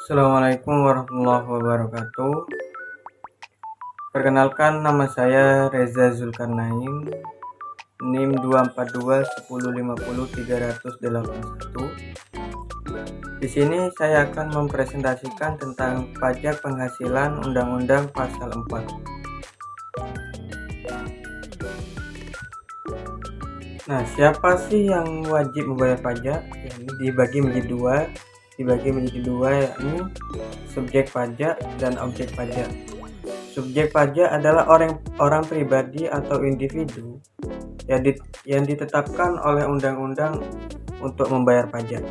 Assalamualaikum warahmatullahi wabarakatuh. Perkenalkan, nama saya Reza Zulkarnain, NIM 24210503081. Di sini saya akan mempresentasikan tentang pajak penghasilan Undang-Undang Pasal 4. Nah, siapa sih yang wajib membayar pajak? Ini dibagi menjadi dua, yakni subjek pajak dan objek pajak. Subjek pajak adalah orang pribadi atau individu yang ditetapkan oleh undang-undang untuk membayar pajak.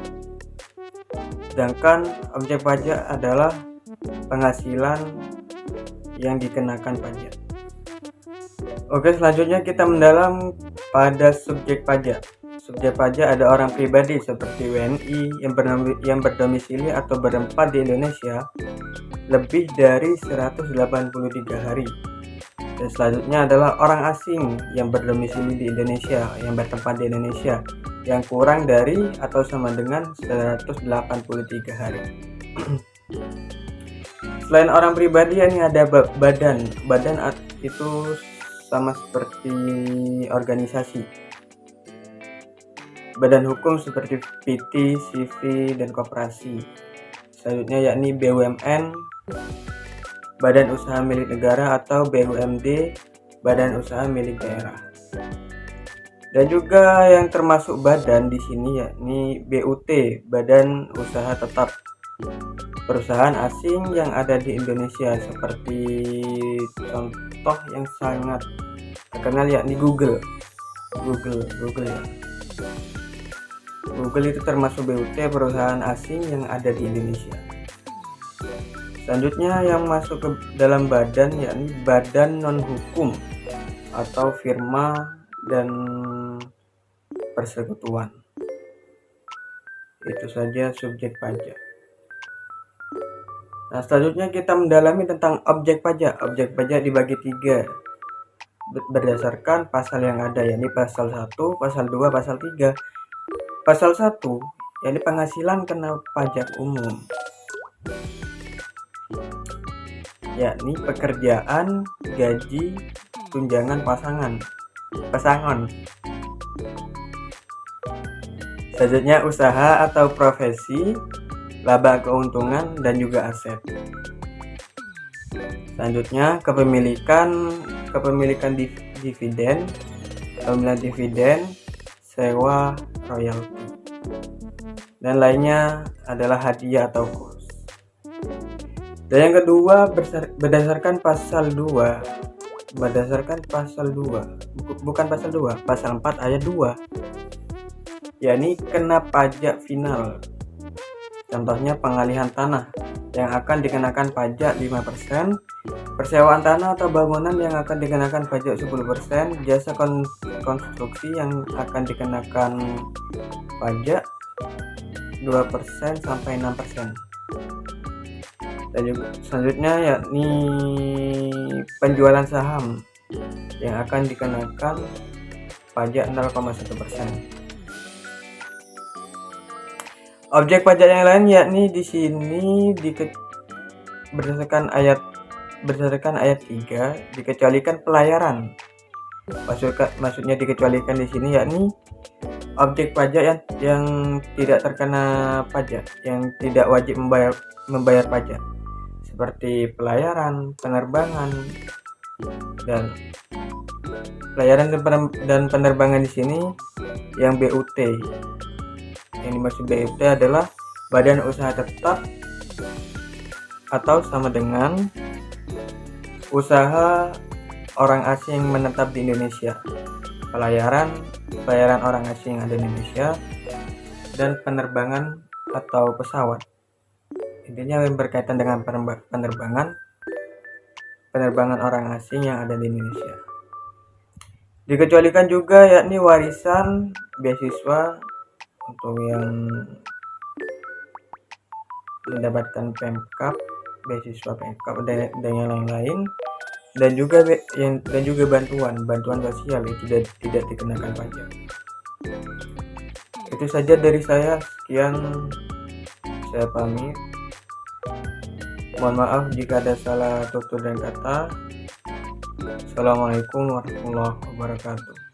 Sedangkan objek pajak adalah penghasilan yang dikenakan pajak. Oke, selanjutnya kita mendalam pada subjek pajak. Subjek pajak ada orang pribadi seperti WNI yang berdomisili atau bertempat di Indonesia lebih dari 183 hari. Dan selanjutnya adalah orang asing yang berdomisili di Indonesia, yang bertempat di Indonesia, yang kurang dari atau sama dengan 183 hari. Selain orang pribadi, ini ada badan itu sama seperti organisasi. Badan hukum seperti PT, CV, dan koperasi. Selanjutnya yakni BUMN, Badan Usaha Milik Negara atau BUMD, Badan Usaha Milik Daerah. Dan juga yang termasuk badan di sini yakni BUT, Badan Usaha Tetap. Perusahaan asing yang ada di Indonesia seperti contoh yang sangat terkenal yakni Google ya. Google itu termasuk BUT, perusahaan asing yang ada di Indonesia. Selanjutnya yang masuk ke dalam badan yakni badan non hukum atau firma dan persekutuan. Itu saja subjek pajak. Nah, selanjutnya kita mendalami tentang objek pajak. Objek pajak dibagi 3 berdasarkan pasal yang ada, yakni pasal 1, pasal 2, pasal 3. Pasal 1 yakni penghasilan kena pajak umum, yakni pekerjaan, gaji, tunjangan pasangan. Selanjutnya usaha atau profesi, laba keuntungan, dan juga aset. Selanjutnya kepemilikan dividen, sewa, royalti, dan lainnya adalah hadiah atau kos. Dan yang kedua berdasarkan pasal 2, pasal 4 ayat 2, yakni kena pajak final. Contohnya pengalihan tanah yang akan dikenakan pajak 5%, persewaan tanah atau bangunan yang akan dikenakan pajak 10%, jasa konstruksi yang akan dikenakan pajak 2% sampai 6%. Dan juga selanjutnya yakni penjualan saham yang akan dikenakan pajak 0,1%. Objek pajak yang lain yakni di sini berdasarkan ayat 3 dikecualikan pelayaran. Maksudnya dikecualikan di sini yakni objek pajak yang tidak terkena pajak, yang tidak wajib membayar pajak, seperti pelayaran, penerbangan, dan penerbangan di sini yang BUT. Yang dimaksud BUT adalah Badan Usaha Tetap atau sama dengan usaha orang asing menetap di Indonesia, pelayaran orang asing yang ada di Indonesia, dan penerbangan atau pesawat. Intinya yang berkaitan dengan penerbangan orang asing yang ada di Indonesia. Dikecualikan juga yakni warisan, beasiswa untuk yang mendapatkan Pemkab, beasiswa Pemkab dan yang lain-lain, dan juga bantuan sosial itu tidak dikenakan pajak. Itu saja dari saya. Sekian, Saya pamit. Mohon maaf jika ada salah tutur dan kata. Assalamualaikum warahmatullahi wabarakatuh.